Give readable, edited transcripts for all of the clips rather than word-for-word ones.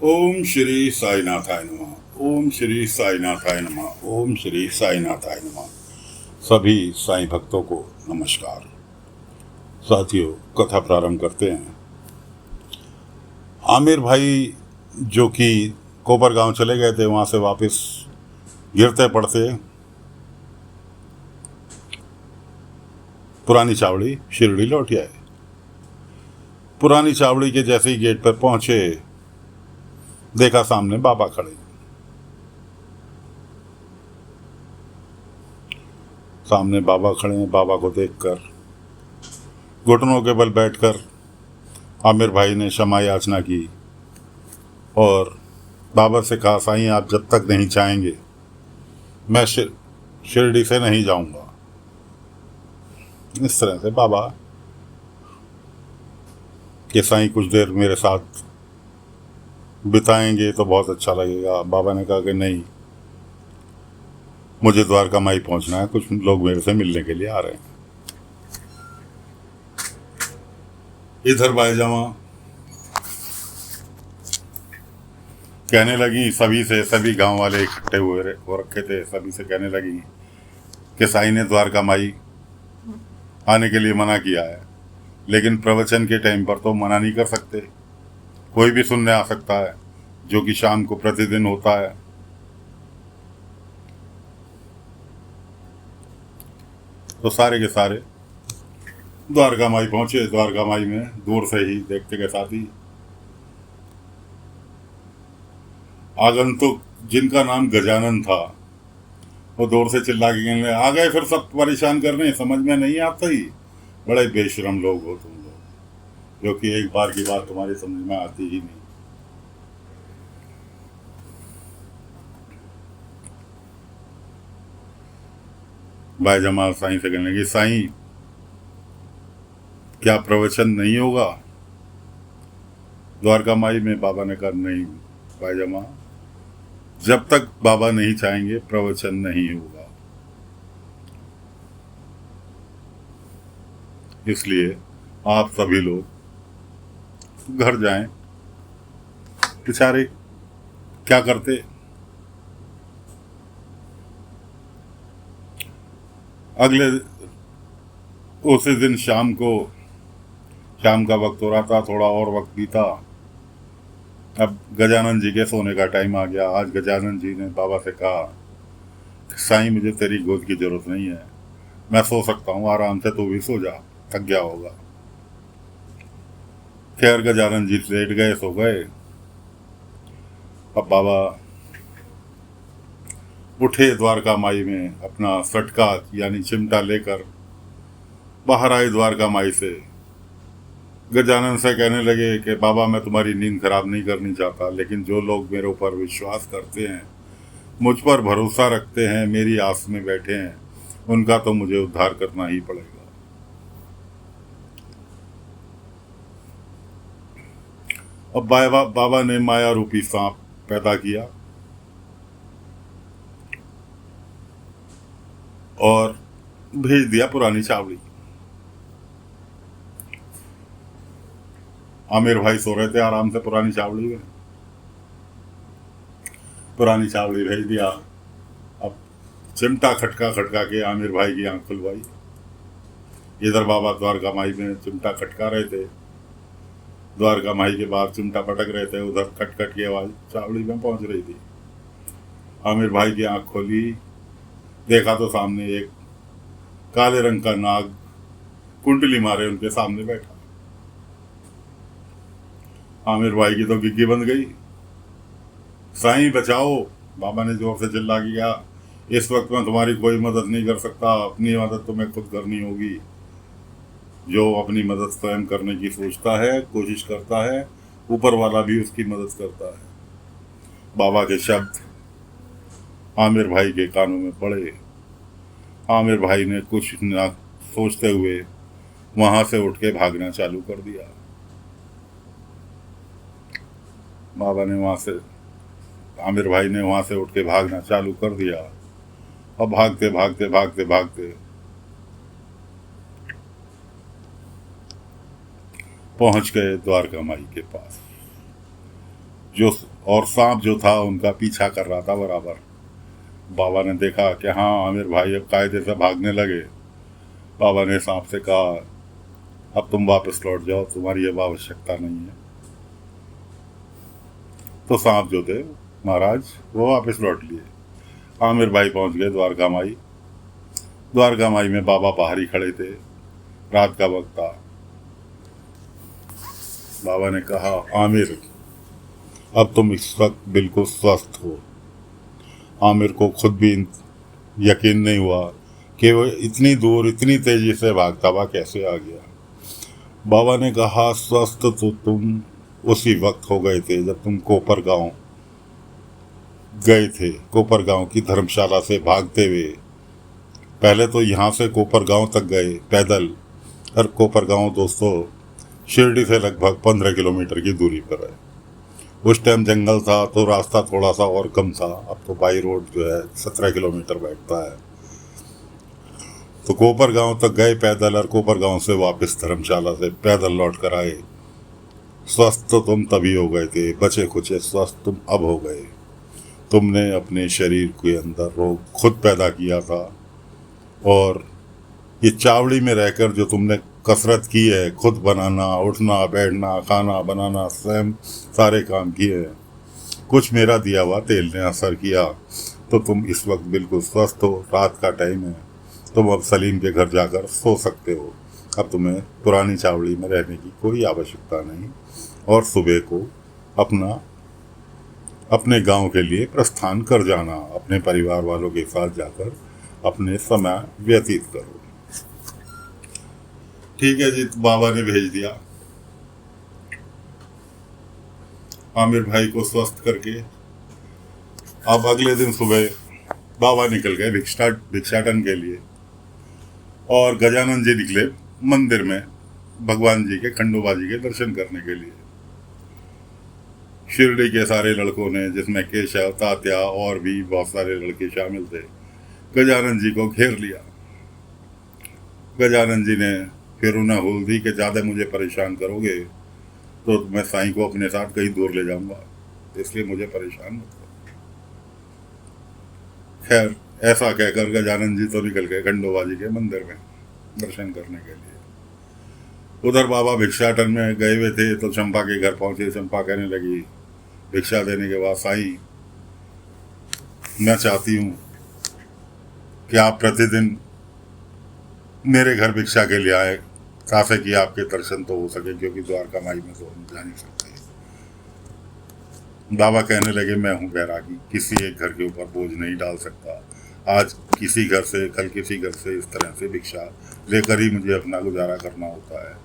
ओम श्री साईनाथाय नमः। ओम श्री साईनाथाय नमः। ओम श्री साईनाथाय नमः। सभी साईं भक्तों को नमस्कार। साथियों, कथा प्रारंभ करते हैं। आमिर भाई जो कि कोपर गांव चले गए थे, वहां से वापस गिरते पड़ते पुरानी चावड़ी शिरडी लौट आए। पुरानी चावड़ी के जैसे ही गेट पर पहुंचे, देखा सामने बाबा खड़े। सामने बाबा खड़े हैं। बाबा को देखकर घुटनों के बल बैठकर आमिर भाई ने क्षमा याचना की और बाबा से कहा, साईं आप जब तक नहीं चाहेंगे मैं शिरडी से नहीं जाऊंगा। इस तरह से बाबा के साईं कुछ देर मेरे साथ बिताएंगे तो बहुत अच्छा लगेगा। बाबा ने कहा कि नहीं, मुझे द्वारका माई पहुंचना है, कुछ लोग मेरे से मिलने के लिए आ रहे हैं। इधर बाईजामा कहने लगी सभी से, सभी गांव वाले इकट्ठे हो रखे थे, सभी से कहने लगी कि साईं ने द्वारका माई आने के लिए मना किया है, लेकिन प्रवचन के टाइम पर तो मना नहीं कर सकते। कोई भी सुनने आ सकता है, जो कि शाम को प्रतिदिन होता है। तो सारे के सारे द्वारका माई पहुंचे। द्वारका माई में दूर से ही देखते के साथ ही आगंतुक जिनका नाम गजानन था, वो दूर से चिल्ला के कहने लगे, आ गए फिर सब परेशान करने, समझ में नहीं आता ही, बड़े बेशरम लोग हो तुम लोग, जो कि एक बार की बात तुम्हारी समझ में आती ही नहीं। भाई जमाल साईं से कहने लगे, साईं क्या प्रवचन नहीं होगा द्वारका माई में? बाबा ने कहा, नहीं भाई जमा, जब तक बाबा नहीं चाहेंगे प्रवचन नहीं होगा। इसलिए आप सभी लोग घर जाएं। बेचारे क्या करते। अगले उसी दिन शाम का वक्त हो रहा था, थोड़ा और वक्त बीता। अब गजानन जी के सोने का टाइम आ गया। आज गजानन जी ने बाबा से कहा, साईं मुझे तेरी गोद की जरूरत नहीं है, मैं सो सकता हूँ आराम से, तू भी सो जा, थक गया होगा। खैर गजानन जी लेट गए, सो गए। अब बाबा उठे द्वारका माई में, अपना सटका यानी चिमटा लेकर बाहर आए द्वारका माई से। गजानन से कहने लगे कि बाबा मैं तुम्हारी नींद खराब नहीं करनी चाहता, लेकिन जो लोग मेरे ऊपर विश्वास करते हैं, मुझ पर भरोसा रखते हैं, मेरी आस में बैठे हैं, उनका तो मुझे उद्धार करना ही पड़ेगा। अब बाबा ने माया रूपी सांप पैदा किया और भेज दिया पुरानी चावड़ी। आमिर भाई सो रहे थे आराम से पुरानी चावड़ी में। पुरानी चावड़ी भेज दिया। अब चिमटा खटका खटका के आमिर भाई की आंख खुलवाई। इधर बाबा द्वारका माई में चिमटा खटका रहे थे, द्वारका माई के बाहर चिमटा पटक रहे थे, उधर खट खट की आवाज चावड़ी में पहुंच रही थी। आमिर भाई की आंख खोली, देखा तो सामने एक काले रंग का नाग कुंडली मारे उनके सामने बैठा। आमिर भाई की तो गिग्गी बंद गई। साईं बचाओ, बाबा ने जोर से चिल्ला किया, इस वक्त में तुम्हारी कोई मदद नहीं कर सकता, अपनी मदद तुम्हें खुद करनी होगी। जो अपनी मदद स्वयं करने की सोचता है, कोशिश करता है, ऊपर वाला भी उसकी मदद करता है। बाबा के शब्द आमिर भाई के कानों में पड़े। आमिर भाई ने कुछ न सोचते हुए वहां से उठ के भागना चालू कर दिया। बाबा ने वहां से आमिर भाई ने वहां से उठ के भागना चालू कर दिया। और भागते भागते भागते भागते पहुंच गए द्वारका माई के पास। जो और सांप जो था उनका पीछा कर रहा था बराबर। बाबा ने देखा कि हाँ आमिर भाई अब कायदे से भागने लगे। बाबा ने सांप से कहा अब तुम वापस लौट जाओ, तुम्हारी अब आवश्यकता नहीं है। तो सांप जो थे महाराज वो वापस लौट लिए। आमिर भाई पहुंच गए द्वारका माई। द्वारका माई में बाबा बाहर ही खड़े थे, रात का वक्त था। बाबा ने कहा आमिर अब तुम इस वक्त बिल्कुल स्वस्थ हो। आमिर को खुद भी यकीन नहीं हुआ कि वो इतनी दूर इतनी तेजी से भागता हुआ कैसे आ गया। बाबा ने कहा स्वस्थ तो तुम उसी वक्त हो गए थे जब तुम कोपर गांव गए थे। कोपर गांव की धर्मशाला से भागते हुए पहले तो यहाँ से कोपर गांव तक गए पैदल। और कोपर गांव दोस्तों शिरडी से लगभग 15 किलोमीटर की दूरी पर है। उस टाइम जंगल था तो रास्ता थोड़ा सा और कम था, अब तो बाई रोड जो है 17 किलोमीटर बैठता है। तो कोपर गांव तक गए पैदल और कोपर गांव से वापस धर्मशाला से पैदल लौट कर आए। स्वस्थ तो तुम तभी हो गए थे, बचे खुचे स्वस्थ तुम अब हो गए। तुमने अपने शरीर के अंदर रोग खुद पैदा किया था और ये चावड़ी में रहकर जो तुमने कसरत की है, खुद बनाना उठना बैठना खाना बनाना स्वयं सारे काम किए हैं, कुछ मेरा दिया हुआ तेल ने असर किया तो तुम इस वक्त बिल्कुल स्वस्थ हो। रात का टाइम है, तुम अब सलीम के घर जाकर सो सकते हो। अब तुम्हें पुरानी चावड़ी में रहने की कोई आवश्यकता नहीं और सुबह को अपने गांव के लिए प्रस्थान कर जाना। अपने परिवार वालों के साथ जाकर अपने समय व्यतीत करो। ठीक है जी, तो बाबा ने भेज दिया। आमिर भाई को स्वस्थ करके अब अगले दिन सुबह बाबा निकल गए भिक्षाटन के लिए और गजानन जी निकले मंदिर में भगवान जी के खंडोबा जी के दर्शन करने के लिए। शिरडी के सारे लड़कों ने, जिसमें केशव तात्या और भी बहुत सारे लड़के शामिल थे, गजानन जी को घेर लिया। गजानन जी ने फिर उन्हें हुल दी कि ज़्यादा मुझे परेशान करोगे तो मैं साईं को अपने साथ कहीं दूर ले जाऊंगा, इसलिए मुझे परेशान मत करो। खैर ऐसा कहकर गजानन जी तो निकल गए खंडोबा जी के मंदिर में दर्शन करने के लिए। उधर बाबा भिक्षाटन में गए हुए थे तो चंपा के घर पहुंचे। चंपा कहने लगी भिक्षा देने के बाद, साईं मैं चाहती हूँ कि आप प्रतिदिन मेरे घर भिक्षा के लिए आए, ताकि कि आपके दर्शन तो हो सके, क्योंकि द्वारका माई में तो हम जा नहीं सकते। बाबा कहने लगे मैं हूँ बैरागी, किसी एक घर के ऊपर बोझ नहीं डाल सकता। आज किसी घर से कल किसी घर से इस तरह से भिक्षा लेकर ही मुझे अपना गुजारा करना होता है।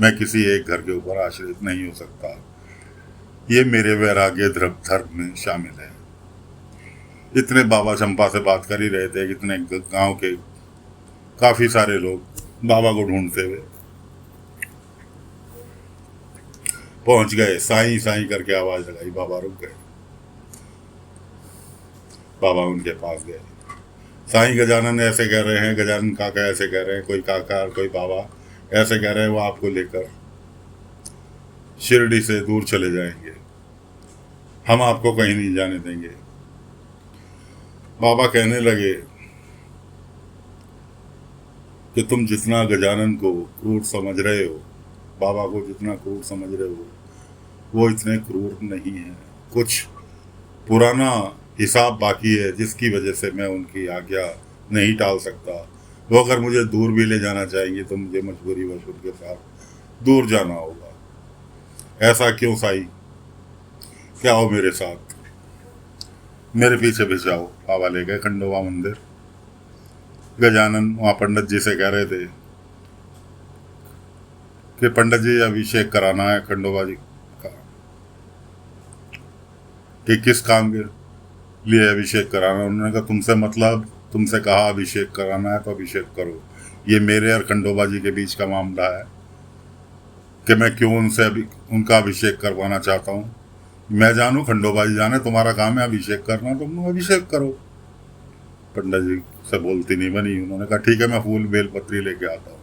मैं किसी एक घर के ऊपर आश्रित नहीं हो सकता। ये मेरे वैराग्य धर्म में शामिल है। इतने बाबा चंपा से बात कर ही रहे थे, इतने गांव के काफी सारे लोग बाबा को ढूंढते हुए पहुंच गए। साईं साईं करके आवाज लगाई, बाबा रुक गए। बाबा उनके पास गए। साईं गजानन ऐसे कह रहे हैं, गजानन काका ऐसे कह रहे हैं, कोई काका और कोई बाबा ऐसे कह रहे हैं, वो आपको लेकर शिरडी से दूर चले जाएंगे, हम आपको कहीं नहीं जाने देंगे। बाबा कहने लगे कि तुम जितना गजानन को क्रूर समझ रहे हो, बाबा को जितना क्रूर समझ रहे हो, वो इतने क्रूर नहीं है। कुछ पुराना हिसाब बाकी है जिसकी वजह से मैं उनकी आज्ञा नहीं टाल सकता। वो अगर मुझे दूर भी ले जाना चाहेंगे तो मुझे मजबूरीवश उनके साथ दूर जाना होगा। ऐसा क्यों साईं? क्या हो मेरे साथ, मेरे पीछे भी जाओ। बाबा ले गए खंडोबा मंदिर। गजानन वहाँ पंडित जी से कह रहे थे कि पंडित जी अभिषेक कराना है खंडोबा जी का। कि किस काम के लिए अभिषेक कराना? उन्होंने कहा तुमसे मतलब, तुमसे कहा अभिषेक कराना है तो अभिषेक करो। ये मेरे और खंडोबा जी के बीच का मामला है कि मैं क्यों उनका अभिषेक करवाना चाहता हूँ। मैं जानूँ, खंडोबा जी जाने, तुम्हारा काम है अभिषेक करना, तुम अभिषेक करो। पंडित जी से बोलती नहीं बनी। उन्होंने कहा ठीक है, मैं फूल बेलपत्री लेके आता हूँ।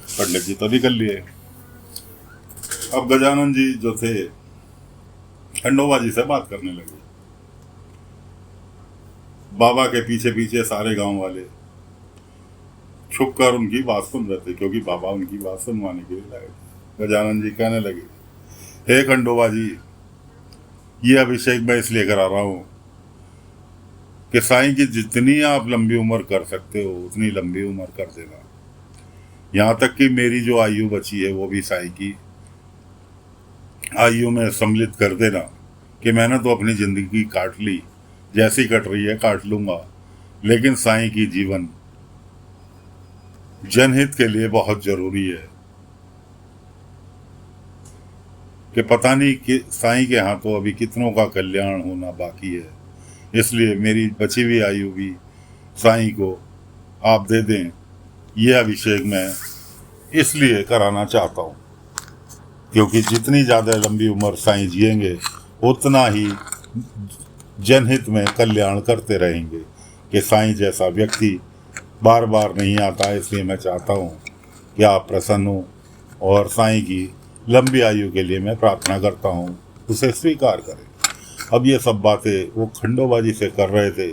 पंडित जी तो निकल लिए। अब गजानन जी जो थे खंडोबा जी से बात करने लगे। बाबा के पीछे पीछे सारे गांव वाले छुप कर उनकी बात सुन रहे थे, क्योंकि बाबा उनकी बात सुनवाने के लिए लाए थे। गजानन जी कहने लगे, हे खंडोबा जी, ये अभिषेक मैं इसलिए करा रहा हूँ कि साईं की जितनी आप लंबी उम्र कर सकते हो उतनी लंबी उम्र कर देना। यहाँ तक कि मेरी जो आयु बची है वो भी साईं की आयु में सम्मिलित कर देना कि मैंने तो अपनी जिंदगी काट ली, जैसी कट रही है काट लूंगा, लेकिन साईं की जीवन जनहित के लिए बहुत जरूरी है। कि पता नहीं कि साईं के हाथों अभी कितनों का कल्याण होना बाकी है, इसलिए मेरी बची हुई आयु भी साईं को आप दे दें। यह अभिषेक मैं इसलिए कराना चाहता हूँ क्योंकि जितनी ज़्यादा लंबी उम्र साईं जिएंगे उतना ही जनहित में कल्याण करते रहेंगे। कि साईं जैसा व्यक्ति बार बार नहीं आता, इसलिए मैं चाहता हूँ कि आप प्रसन्न हो और साईं की लंबी आयु के लिए मैं प्रार्थना करता हूँ, उसे स्वीकार करें। अब ये सब बातें वो खंडोबा जी से कर रहे थे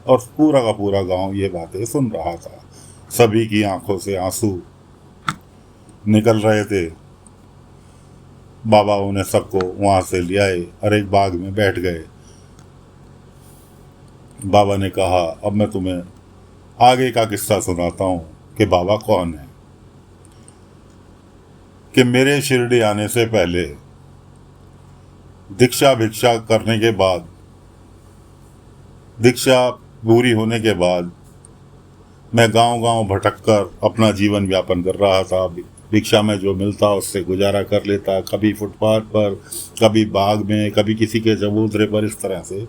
और पूरा का पूरा गांव ये बातें सुन रहा था। सभी की आंखों से आंसू निकल रहे थे। बाबा उन्हें सबको वहाँ से ले आए और एक बाग में बैठ गए। बाबा ने कहा, अब मैं तुम्हें आगे का किस्सा सुनाता हूँ कि बाबा कौन है। कि मेरे शिरडी आने से पहले दीक्षा भिक्षा करने के बाद, दीक्षा पूरी होने के बाद मैं गांव-गांव भटक कर अपना जीवन व्यापन कर रहा था। भिक्षा में जो मिलता उससे गुजारा कर लेता, कभी फुटपाथ पर, कभी बाग में, कभी किसी के चबूतरे पर, इस तरह से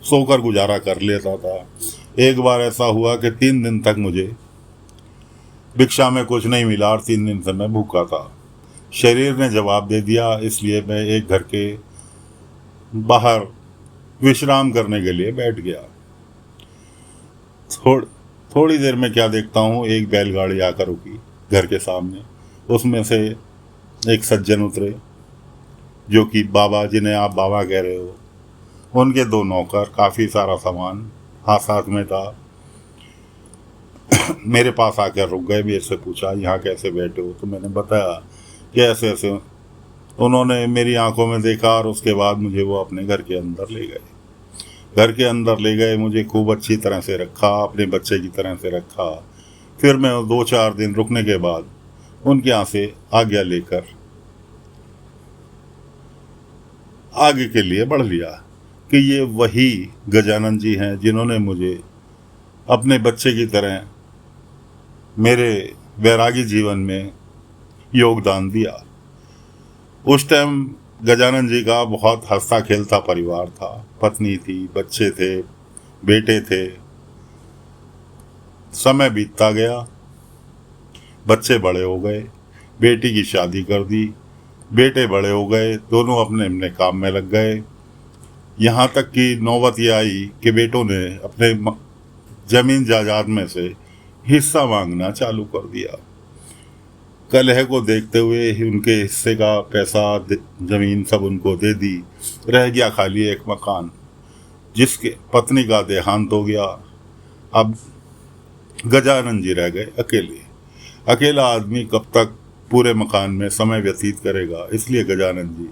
सोकर गुजारा कर लेता था। एक बार ऐसा हुआ कि 3 दिन तक मुझे भिक्षा में कुछ नहीं मिला और 3 दिन से मैं भूखा था। शरीर ने जवाब दे दिया, इसलिए मैं एक घर के बाहर विश्राम करने के लिए बैठ गया। थोड़ी देर में क्या देखता हूँ, एक बैलगाड़ी आकर रुकी घर के सामने। उसमें से एक सज्जन उतरे जो कि बाबा, जिन्हें आप बाबा कह रहे हो, उनके 2 नौकर, काफ़ी सारा सामान हाथ साथ में था। मेरे पास आकर रुक गए। मेरे से पूछा, यहाँ कैसे बैठे हो? तो मैंने बताया कि ऐसे ऐसे। उन्होंने मेरी आंखों में देखा और उसके बाद मुझे वो अपने घर के अंदर ले गए। घर के अंदर ले गए, मुझे खूब अच्छी तरह से रखा, अपने बच्चे की तरह से रखा। फिर मैं 2-4 दिन रुकने के बाद उनके यहाँ से आज्ञा लेकर आगे के लिए बढ़ लिया कि ये वही गजानन जी हैं जिन्होंने मुझे अपने बच्चे की तरह मेरे वैरागी जीवन में योगदान दिया। उस टाइम गजानन जी का बहुत हंसता खेलता परिवार था। पत्नी थी, बच्चे थे, बेटे थे। समय बीतता गया, बच्चे बड़े हो गए, बेटी की शादी कर दी, बेटे बड़े हो गए, दोनों अपने अपने काम में लग गए। यहाँ तक कि नौबत ये आई कि बेटों ने अपने जमीन जायदाद में से हिस्सा मांगना चालू कर दिया। कलह को देखते हुए उनके हिस्से का पैसा, जमीन सब उनको दे दी। रह गया खाली एक मकान, जिसके पत्नी का देहांत हो गया। अब गजानन जी रह गए अकेले। अकेला आदमी कब तक पूरे मकान में समय व्यतीत करेगा, इसलिए गजानन जी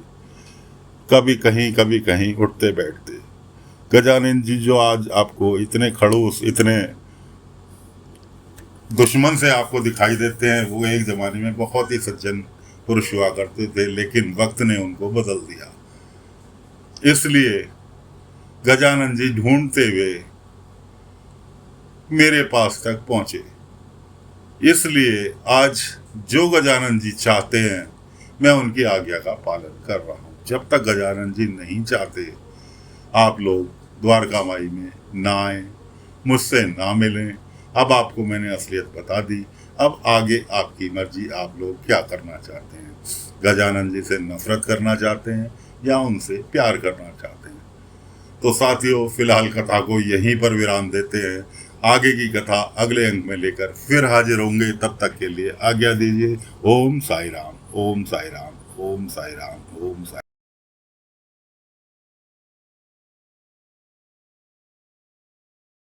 कभी कहीं उठते बैठते। गजानन जी जो आज आपको इतने खड़ूस, इतने दुश्मन से आपको दिखाई देते हैं, वो एक ज़माने में बहुत ही सज्जन पुरुष हुआ करते थे, लेकिन वक्त ने उनको बदल दिया। इसलिए गजानन जी ढूंढते हुए मेरे पास तक पहुंचे। इसलिए आज जो गजानन जी चाहते हैं, मैं उनकी आज्ञा का पालन कर रहा हूँ। जब तक गजानन जी नहीं चाहते, आप लोग द्वारका माई में ना आए, मुझसे ना मिलें। अब आपको मैंने असलियत बता दी। अब आगे आपकी मर्जी, आप लोग क्या करना चाहते हैं। गजानन जी से नफरत करना चाहते हैं या उनसे प्यार करना चाहते हैं। तो साथियों, फिलहाल कथा को यहीं पर विराम देते हैं। आगे की कथा अगले अंक में लेकर फिर हाजिर होंगे। तब तक के लिए आज्ञा दीजिए। ओम साई राम, ओम साई राम, ओम साई राम, ओम साई।